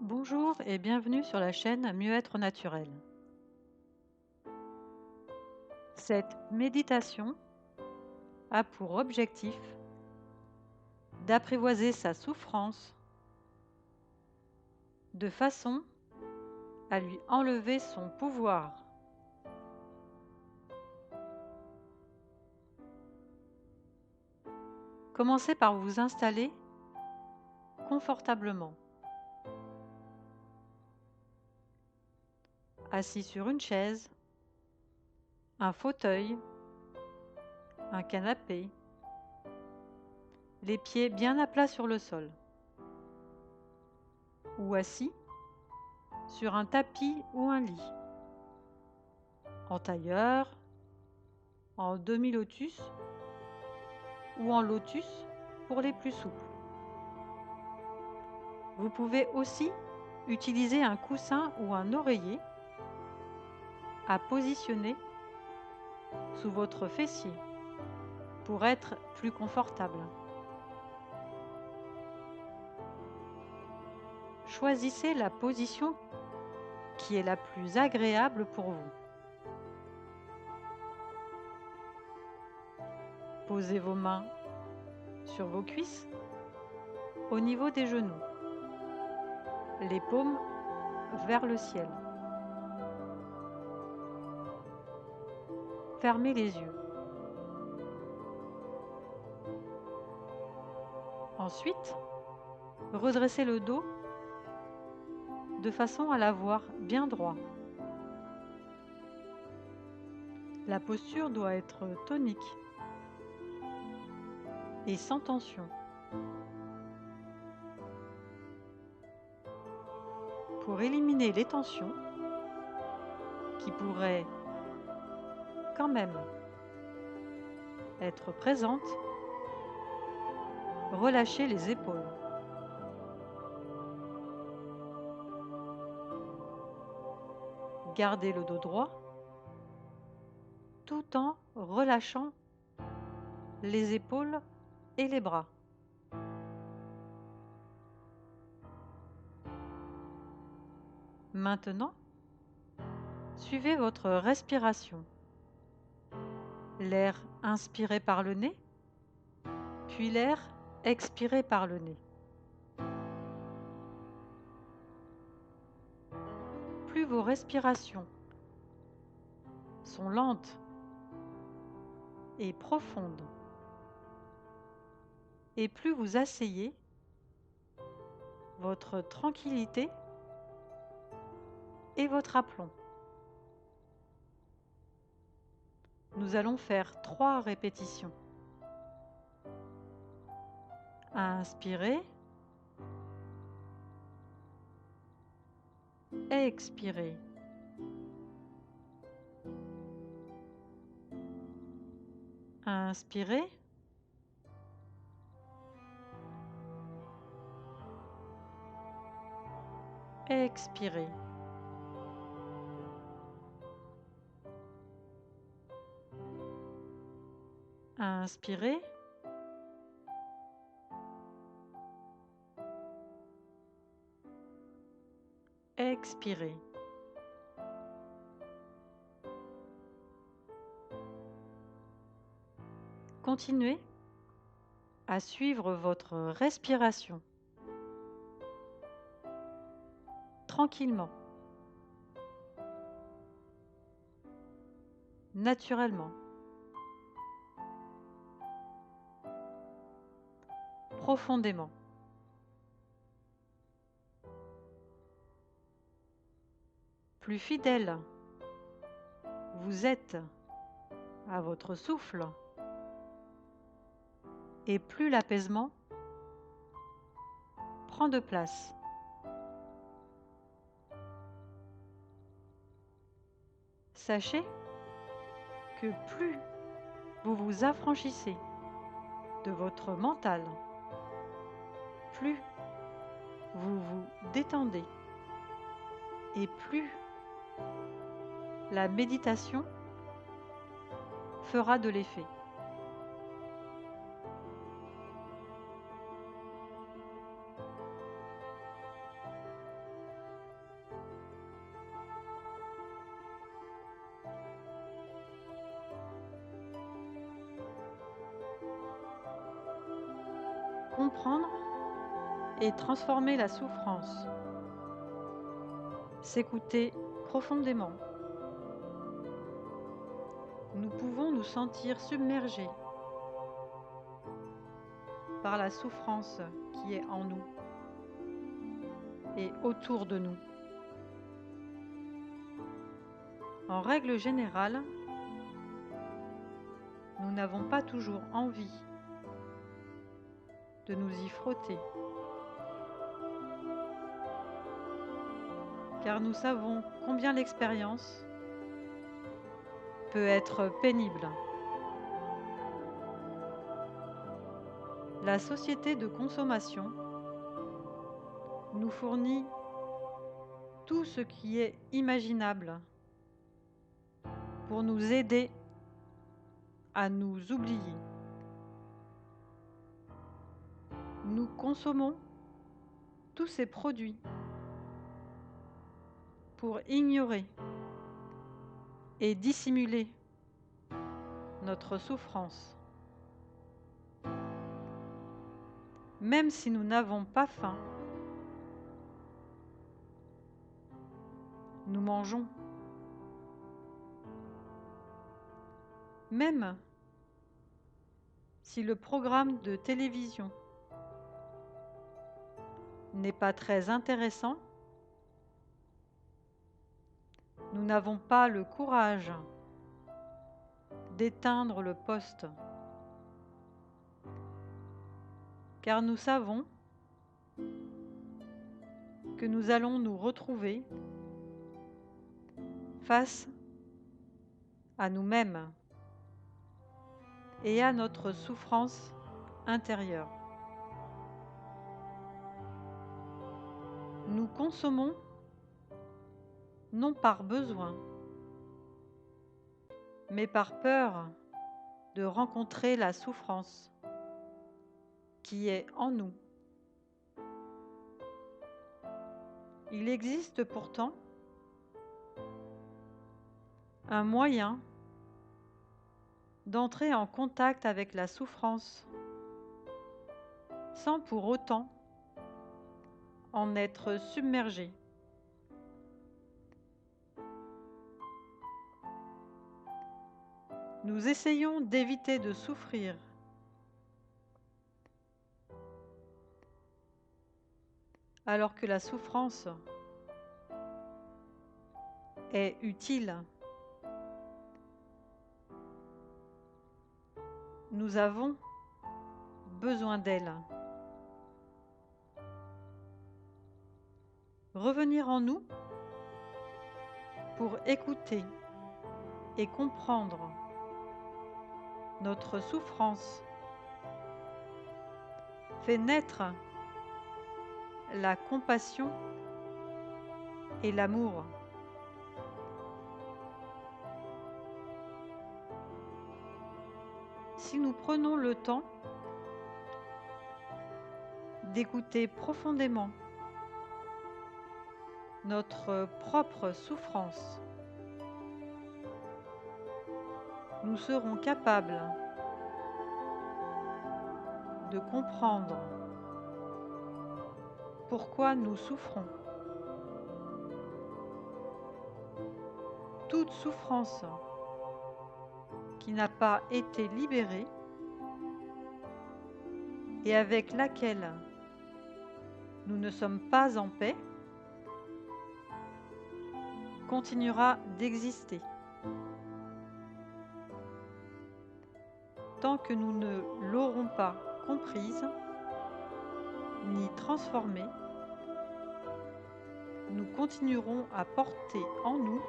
Bonjour et bienvenue sur la chaîne Mieux-être naturel. Cette méditation a pour objectif d'apprivoiser sa souffrance de façon à lui enlever son pouvoir. Commencez par vous installer confortablement, assis sur une chaise, un fauteuil, un canapé, les pieds bien à plat sur le sol, ou assis sur un tapis ou un lit, en tailleur, en demi-lotus ou en lotus pour les plus souples. Vous pouvez aussi utiliser un coussin ou un oreiller à positionner sous votre fessier pour être plus confortable. Choisissez la position qui est la plus agréable pour vous. Posez vos mains sur vos cuisses au niveau des genoux, les paumes vers le ciel. Fermez les yeux. Ensuite, redressez le dos de façon à l'avoir bien droit. La posture doit être tonique et sans tension. Pour éliminer les tensions qui pourraient quand même être présentes, relâchez les épaules. Gardez le dos droit tout en relâchant les épaules et les bras. Maintenant, suivez votre respiration. L'air inspiré par le nez, puis l'air expiré par le nez. Plus vos respirations sont lentes et profondes, et plus vous asseyez votre tranquillité et votre aplomb. Nous allons faire 3 répétitions. Inspirez, expirez. Inspirez, expirez. Inspirez, expirez. Continuez à suivre votre respiration tranquillement, naturellement, profondément. Plus fidèle vous êtes à votre souffle, et plus l'apaisement prend de place. Sachez que plus vous vous affranchissez de votre mental, plus vous vous détendez et plus la méditation fera de l'effet. comprendre et transformer la souffrance. S'écouter profondément. Nous pouvons nous sentir submergés par la souffrance qui est en nous et autour de nous. En règle générale, nous n'avons pas toujours envie de nous y frotter, car nous savons combien l'expérience peut être pénible. La société de consommation nous fournit tout ce qui est imaginable pour nous aider à nous oublier. Nous consommons tous ces produits pour ignorer et dissimuler notre souffrance. Même si nous n'avons pas faim, nous mangeons. Même si le programme de télévision n'est pas très intéressant, nous n'avons pas le courage d'éteindre le poste, car nous savons que nous allons nous retrouver face à nous-mêmes et à notre souffrance intérieure. Nous consommons non par besoin, mais par peur de rencontrer la souffrance qui est en nous. Il existe pourtant un moyen d'entrer en contact avec la souffrance sans pour autant en être submergé. Nous essayons d'éviter de souffrir, alors que la souffrance est utile. Nous avons besoin d'elle. Revenir en nous pour écouter et comprendre notre souffrance fait naître la compassion et l'amour. Si nous prenons le temps d'écouter profondément notre propre souffrance, nous serons capables de comprendre pourquoi nous souffrons. Toute souffrance qui n'a pas été libérée et avec laquelle nous ne sommes pas en paix continuera d'exister. Tant que nous ne l'aurons pas comprise ni transformée, nous continuerons à porter en nous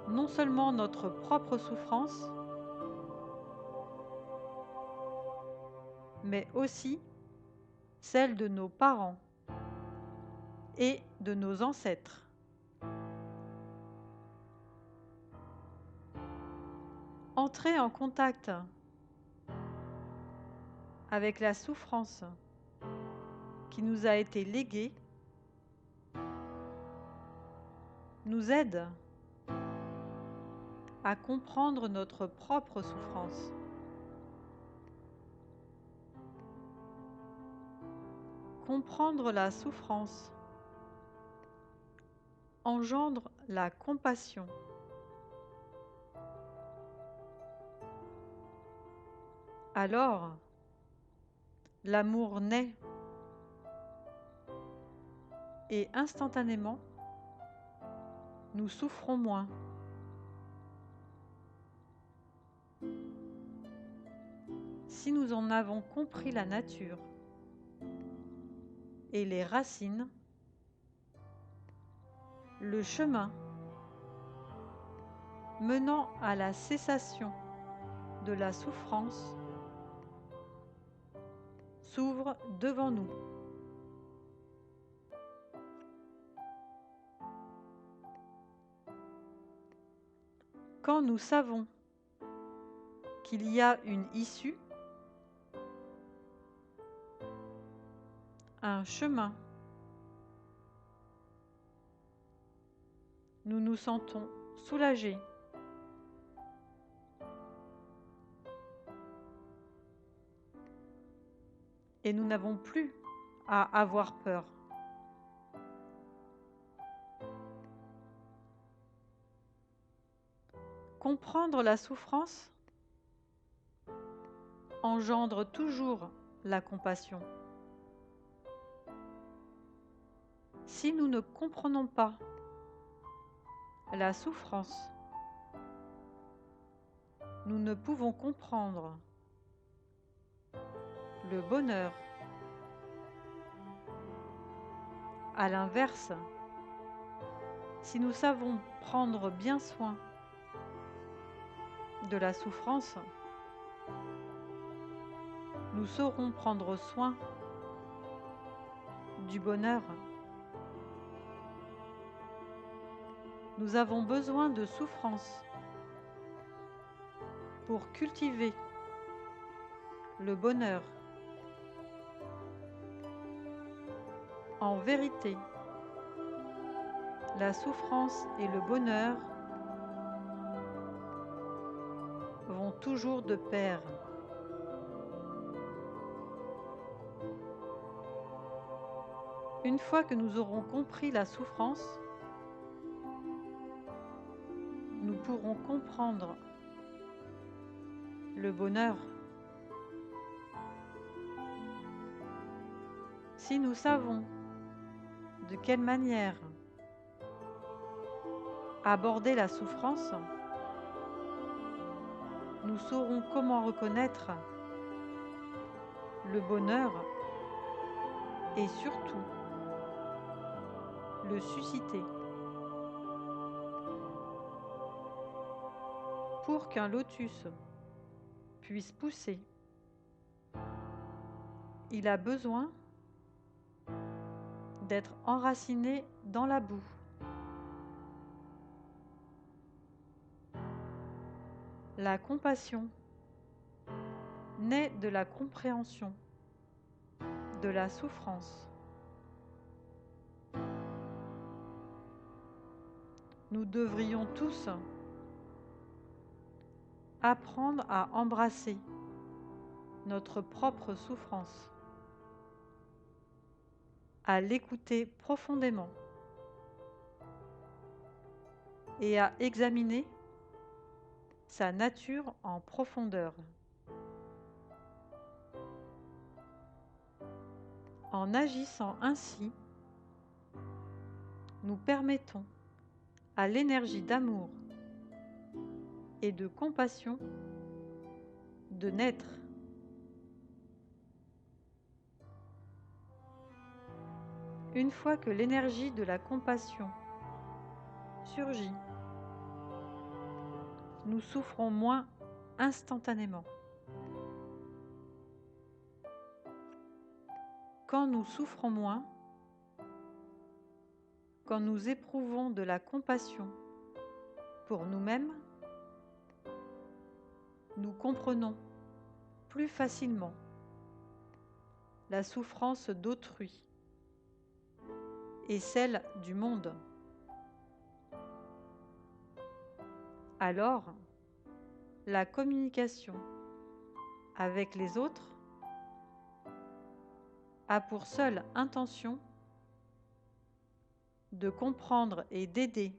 non seulement notre propre souffrance, mais aussi celle de nos parents et de nos ancêtres. Entrer en contact avec la souffrance qui nous a été léguée nous aide à comprendre notre propre souffrance Comprendre la souffrance engendre la compassion. Alors, l'amour naît et instantanément, nous souffrons moins. Si nous en avons compris la nature et les racines, le chemin menant à la cessation de la souffrance s'ouvre devant nous. Quand nous savons qu'il y a une issue, un chemin, nous nous sentons soulagés. Et nous n'avons plus à avoir peur. Comprendre la souffrance engendre toujours la compassion. Si nous ne comprenons pas la souffrance, nous ne pouvons comprendre le bonheur. À l'inverse, si nous savons prendre bien soin de la souffrance, nous saurons prendre soin du bonheur. Nous avons besoin de souffrance pour cultiver le bonheur. En vérité, la souffrance et le bonheur vont toujours de pair. Une fois que nous aurons compris la souffrance, nous pourrons comprendre le bonheur. Si nous savons de quelle manière aborder la souffrance, nous saurons comment reconnaître le bonheur et surtout le susciter. Pour qu'un lotus puisse pousser, il a besoin d'être enraciné dans la boue. La compassion naît de la compréhension de la souffrance. Nous devrions tous apprendre à embrasser notre propre souffrance, à l'écouter profondément et à examiner sa nature en profondeur. En agissant ainsi, nous permettons à l'énergie d'amour et de compassion de naître. Une fois que l'énergie de la compassion surgit, nous souffrons moins instantanément. Quand nous souffrons moins, quand nous éprouvons de la compassion pour nous-mêmes, nous comprenons plus facilement la souffrance d'autrui et celle du monde. Alors, la communication avec les autres a pour seule intention de comprendre et d'aider.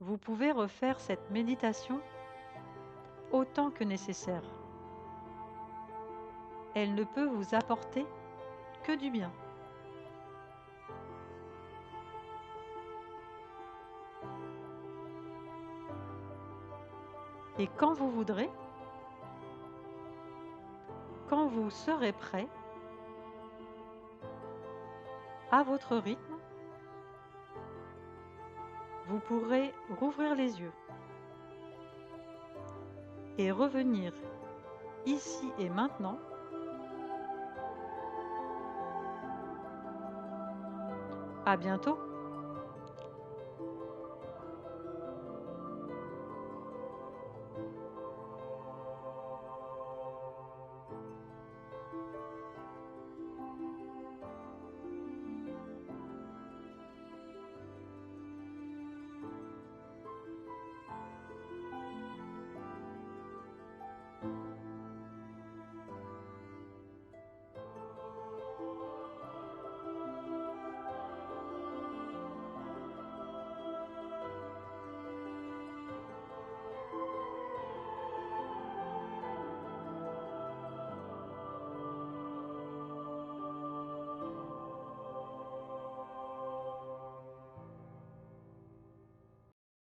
Vous pouvez refaire cette méditation autant que nécessaire. Elle ne peut vous apporter que du bien. Et quand vous voudrez, quand vous serez prêt, à votre rythme, vous pourrez rouvrir les yeux et revenir ici et maintenant. À bientôt.